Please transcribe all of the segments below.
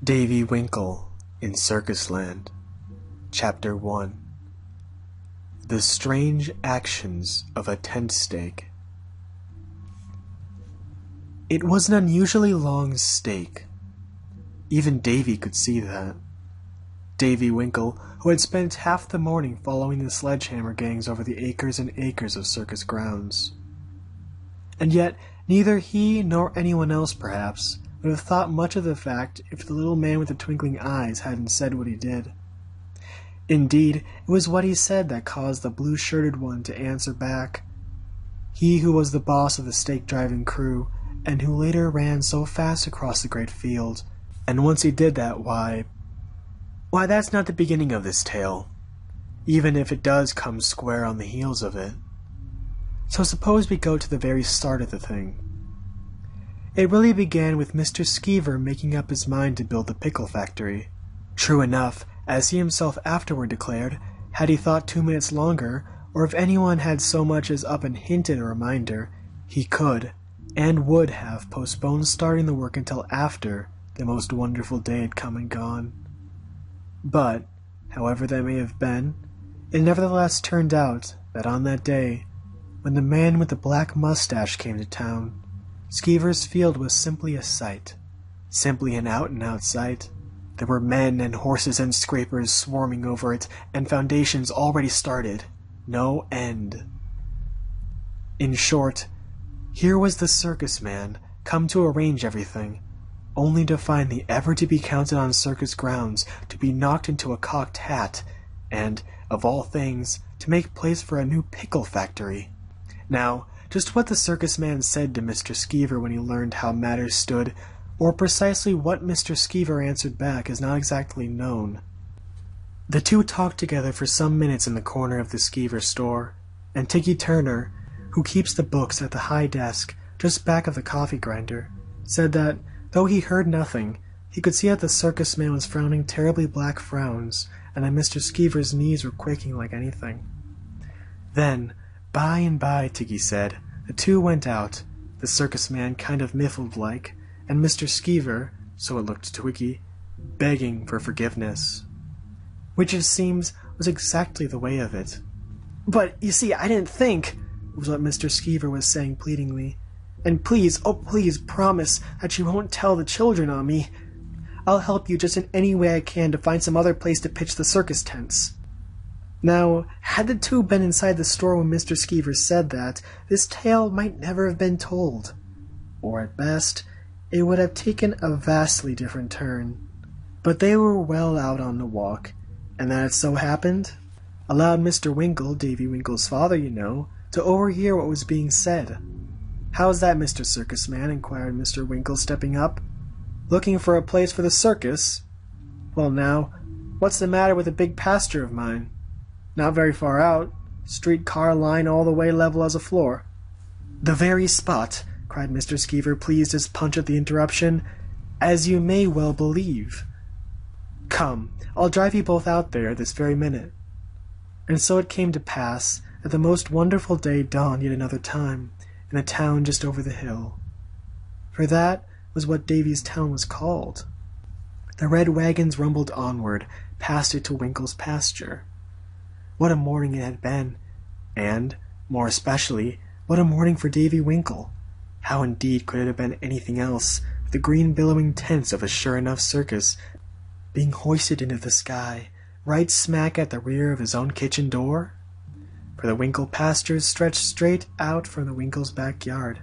Davy Winkle in Circusland. Chapter 1. The Strange Actions of a Tent Stake. It was an unusually long stake. Even Davy could see that. Davy Winkle, who had spent half the morning following the sledgehammer gangs over the acres and acres of circus grounds. And yet, neither he nor anyone else, perhaps, would have thought much of the fact if the little man with the twinkling eyes hadn't said what he did. Indeed, it was what he said that caused the blue-shirted one to answer back. He who was the boss of the stake-driving crew, and who later ran so fast across the great field, and once he did that, why, that's not the beginning of this tale, even if it does come square on the heels of it. So suppose we go to the very start of the thing. It really began with Mr. Skeever making up his mind to build the pickle factory. True enough, as he himself afterward declared, had he thought 2 minutes longer, or if anyone had so much as up and hinted a reminder, he could, and would have postponed starting the work until after the most wonderful day had come and gone. But, however that may have been, it nevertheless turned out that on that day, when the man with the black mustache came to town, Skeever's field was simply a sight, simply an out-and-out sight. There were men and horses and scrapers swarming over it, and foundations already started. No end. In short, here was the circus man, come to arrange everything, only to find the ever-to-be-counted-on circus grounds to be knocked into a cocked hat, and, of all things, to make place for a new pickle factory. Now, just what the circus man said to Mr. Skeever when he learned how matters stood, or precisely what Mr. Skeever answered back, is not exactly known. The two talked together for some minutes in the corner of the Skeever store, and Tiggy Turner, who keeps the books at the high desk just back of the coffee grinder, said that, though he heard nothing, he could see that the circus man was frowning terribly black frowns, and that Mr. Skeever's knees were quaking like anything. Then, by and by, Tiggy said, the two went out, the circus man kind of miffled-like, and Mr. Skeever, so it looked to Twiggy, begging for forgiveness. Which it seems was exactly the way of it. "But, you see, I didn't think," was what Mr. Skeever was saying pleadingly. "And please, oh please, promise that you won't tell the children on me. I'll help you just in any way I can to find some other place to pitch the circus tents." Now, had the two been inside the store when Mr. Skeever said that, this tale might never have been told. Or at best, it would have taken a vastly different turn. But they were well out on the walk, and that it so happened, allowed Mr. Winkle, Davy Winkle's father, you know, to overhear what was being said. "How's that, Mr. Circus Man?" inquired Mr. Winkle, stepping up. "Looking for a place for the circus? Well now, what's the matter with a big pasture of mine? Not very far out. Street-car line all the way level as a floor." "The very spot," cried Mr. Skeever, pleased as punch at the interruption, "as you may well believe. Come, I'll drive you both out there this very minute." And so it came to pass that the most wonderful day dawned yet another time, in the town just over the hill. For that was what Davy's town was called. The red wagons rumbled onward, past it to Winkle's pasture. What a morning it had been, and, more especially, what a morning for Davy Winkle. How indeed could it have been anything else, with the green billowing tents of a sure-enough circus being hoisted into the sky, right smack at the rear of his own kitchen door? For the Winkle pastures stretched straight out from the Winkles' backyard.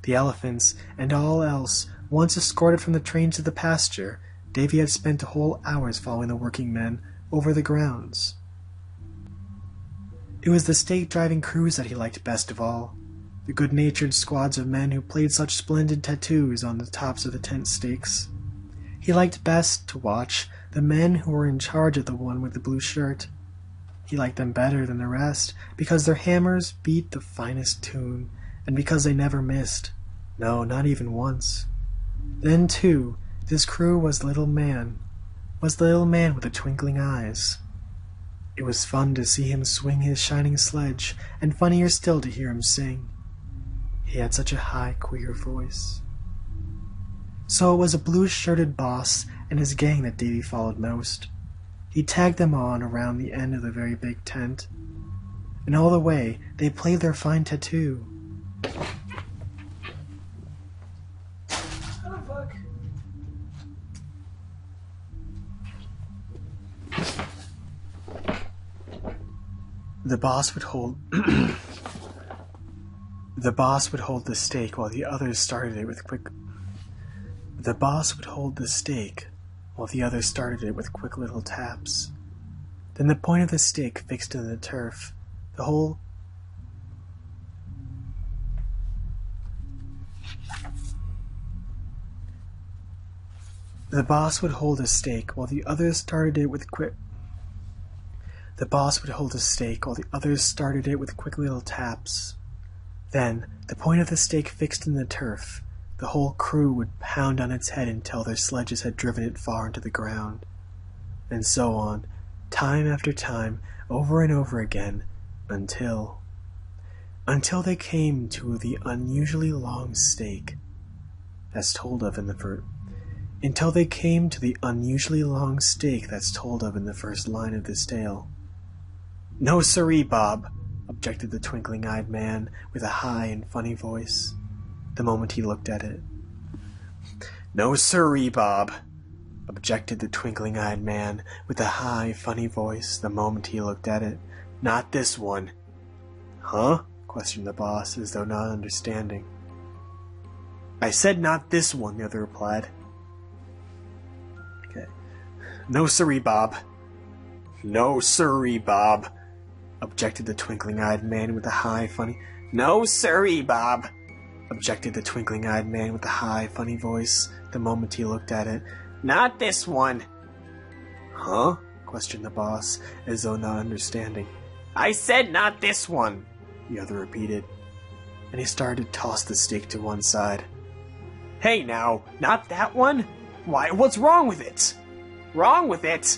The elephants, and all else, once escorted from the train to the pasture, Davy had spent whole hours following the working men over the grounds. It was the stake-driving crews that he liked best of all, the good-natured squads of men who played such splendid tattoos on the tops of the tent stakes. He liked best to watch the men who were in charge of the one with the blue shirt. He liked them better than the rest, because their hammers beat the finest tune, and because they never missed. No, not even once. Then, too, this crew was the little man with the twinkling eyes. It was fun to see him swing his shining sledge, and funnier still to hear him sing. He had such a high, queer voice. So it was a blue-shirted boss and his gang that Davy followed most. He tagged them on around the end of the very big tent, and all the way they played their fine tattoo. The boss would hold the stake while the others started it with quick little taps. Then the point of the stake fixed in the turf, the whole The boss would hold a stake while the others started it with quick little taps. Then, the point of the stake fixed in the turf, the whole crew would pound on its head until their sledges had driven it far into the ground. And so on, time after time, over and over again, until they came to the unusually long stake that's told of in the first line of this tale. "No siree, Bob," objected the twinkling-eyed man with a high and funny voice, the moment he looked at it. "No siree, Bob," objected the twinkling-eyed man with a high, funny voice, the moment he looked at it. "Not this one." "Huh?" questioned the boss, as though not understanding. "I said not this one," the other replied. "Okay. No siree, Bob." "No siree, Bob," objected the twinkling-eyed man with a high, funny... "No siree, Bob," objected the twinkling-eyed man with a high, funny voice, the moment he looked at it. "Not this one." "Huh?" questioned the boss, as though not understanding. "I said not this one," the other repeated, and he started to toss the stake to one side. "Hey now, not that one? Why, what's wrong with it?" "Wrong with it?"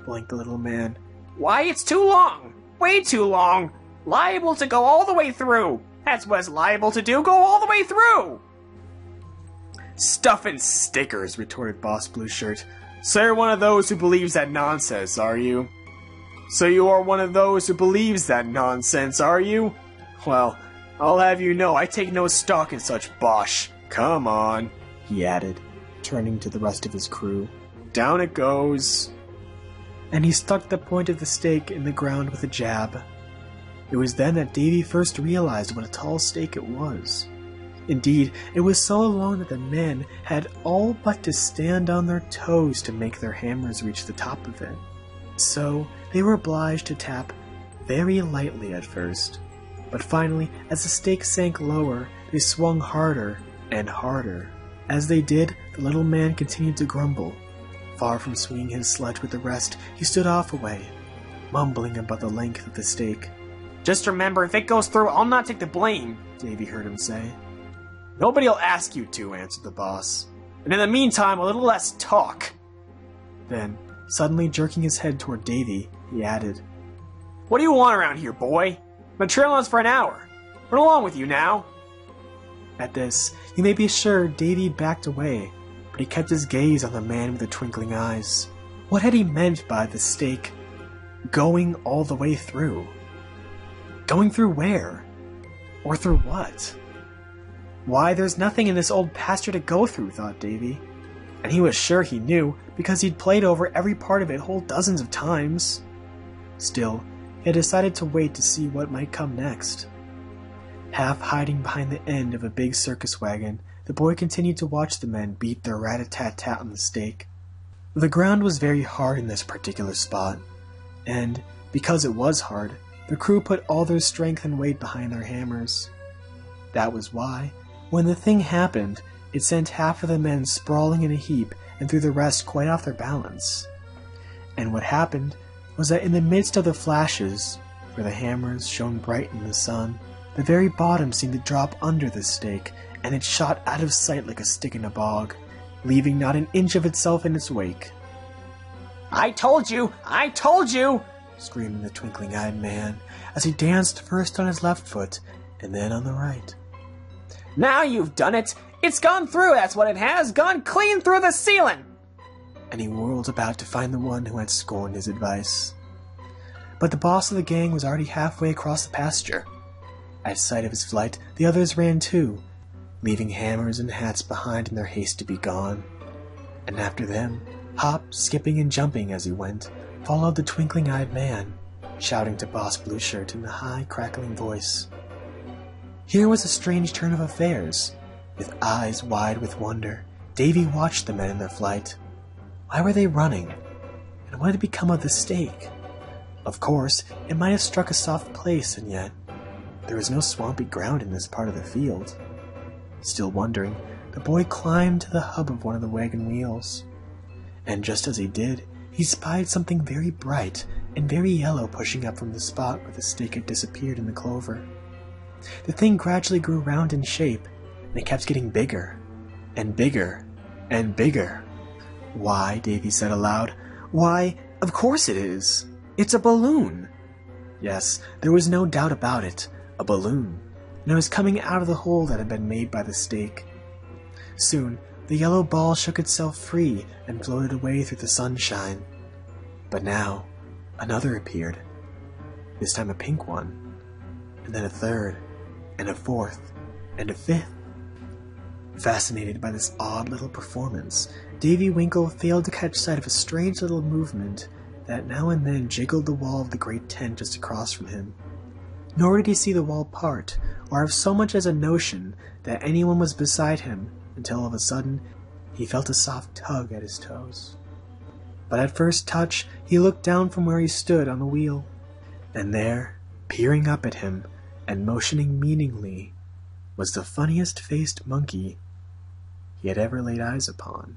blinked the little man. "Why, it's too long! Way too long! Liable to go all the way through! That's what it's liable to do, go all the way through!" "Stuff and stickers," retorted Boss Blueshirt. "So you're one of those who believes that nonsense, are you? So you are one of those who believes that nonsense, are you? Well, I'll have you know I take no stock in such bosh. Come on," he added, turning to the rest of his crew. "Down it goes." And he stuck the point of the stake in the ground with a jab. It was then that Davy first realized what a tall stake it was. Indeed, it was so long that the men had all but to stand on their toes to make their hammers reach the top of it. So they were obliged to tap very lightly at first, but finally, as the stake sank lower, they swung harder and harder. As they did, the little man continued to grumble. Far from swinging his sledge with the rest, he stood off away, mumbling about the length of the stake. "Just remember, if it goes through, I'll not take the blame," Davy heard him say. "Nobody'll ask you to," answered the boss. "And in the meantime, a little less talk." Then, suddenly jerking his head toward Davy, he added, "What do you want around here, boy? I've been trailing us for an hour. Run along with you now." At this, you may be sure Davy backed away, but he kept his gaze on the man with the twinkling eyes. What had he meant by the stake going all the way through? Going through where? Or through what? Why, there's nothing in this old pasture to go through, thought Davy. And he was sure he knew, because he'd played over every part of it whole dozens of times. Still, he had decided to wait to see what might come next. Half hiding behind the end of a big circus wagon, the boy continued to watch the men beat their rat-a-tat-tat on the stake. The ground was very hard in this particular spot, and, because it was hard, the crew put all their strength and weight behind their hammers. That was why, when the thing happened, it sent half of the men sprawling in a heap and threw the rest quite off their balance. And what happened was that in the midst of the flashes, where the hammers shone bright in the sun, the very bottom seemed to drop under the stake, and it shot out of sight like a stick in a bog, leaving not an inch of itself in its wake. "I told you! I told you!" screamed the twinkling-eyed man, as he danced first on his left foot, and then on the right. "Now you've done it! It's gone through, that's what it has, gone clean through the ceiling! And he whirled about to find the one who had scorned his advice. But the boss of the gang was already halfway across the pasture. At sight of his flight, the others ran too, leaving hammers and hats behind in their haste to be gone. And after them, hop, skipping and jumping as he went, followed the twinkling-eyed man, shouting to Boss Blueshirt in a high, crackling voice. Here was a strange turn of affairs. With eyes wide with wonder, Davy watched the men in their flight. Why were they running? And what had become of the stake? Of course, it might have struck a soft place, and yet there was no swampy ground in this part of the field. Still wondering, the boy climbed to the hub of one of the wagon wheels. And just as he did, he spied something very bright and very yellow pushing up from the spot where the stake had disappeared in the clover. The thing gradually grew round in shape, and it kept getting bigger, and bigger, and bigger. "Why," Davy said aloud, "why, of course it is! It's a balloon!" Yes, there was no doubt about it, a balloon, and it was coming out of the hole that had been made by the stake. Soon, the yellow ball shook itself free and floated away through the sunshine. But now, another appeared, this time a pink one, and then a third, and a fourth, and a fifth. Fascinated by this odd little performance, Davy Winkle failed to catch sight of a strange little movement that now and then jiggled the wall of the great tent just across from him. Nor did he see the wall part, or have so much as a notion that anyone was beside him, until of a sudden he felt a soft tug at his toes. But at first touch he looked down from where he stood on the wheel, and there, peering up at him and motioning meaningly, was the funniest-faced monkey he had ever laid eyes upon.